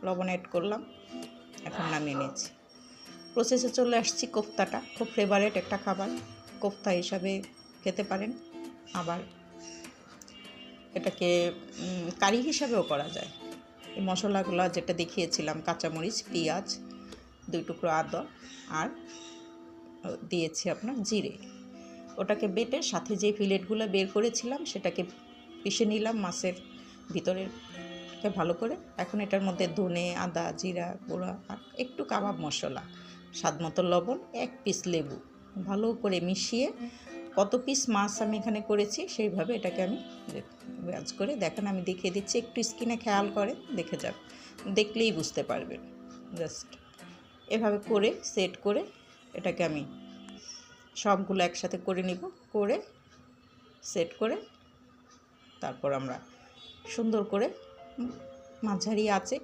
লবণ অ্যাড করলাম, এখন নামিয়ে নিয়েছি। প্রসেসে চলে আসছি। কোফতাটা খুব ফেভারিট একটা খাবার, কোফতা হিসাবে খেতে পারেন, আবার এটাকে কারি হিসাবেও করা যায়। এই মশলাগুলো যেটা দেখিয়েছিলাম, কাঁচামরিচ, পেঁয়াজ, 2 টুকরো আদা, আর দিয়েছি আপনার জিরে। ওটাকে বেটে সাথে যে ফিলেটগুলো বের করেছিলাম সেটাকে পিষে নিলাম মাছের ভিতরের ভালো করে। এখন এটার মধ্যে ধনে, আদা, জিরা গুঁড়া আর একটু কাবাব মশলা, স্বাদ মতো লবণ, 1 পিস লেবু ভালো করে মিশিয়ে, কত পিস মাছ আমি এখানে করেছি সেইভাবে এটাকে আমি ভাজ করে, দেখেন আমি দেখিয়ে দিচ্ছি, একটু স্কিনে খেয়াল করে দেখে যান, দেখলেই বুঝতে পারবেন। জাস্ট এভাবে করে সেট করে এটাকে আমি সবগুলো একসাথে করে নিব, করে সেট করে তারপর আমরা সুন্দর করে মাঝারি আঁচে